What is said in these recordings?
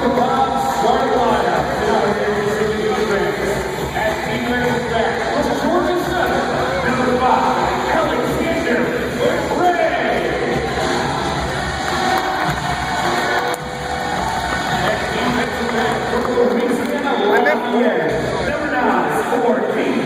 Starting lineup, at defensive back, from Georgia Cedar, number 5, Cedar. At defensive back, from Louisiana, number 9, 14,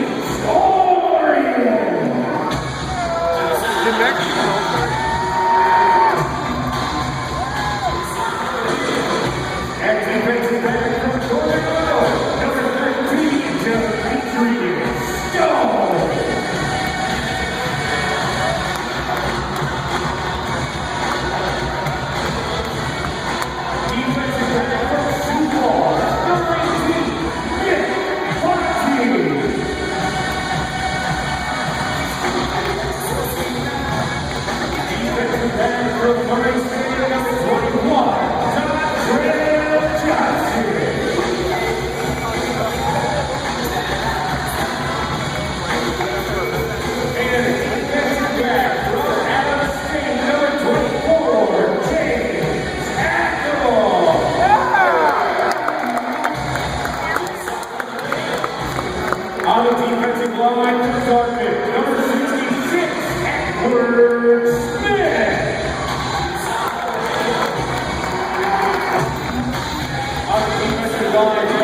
on the defensive line, Sergeant number 66, Edward Smith. On the defensive line,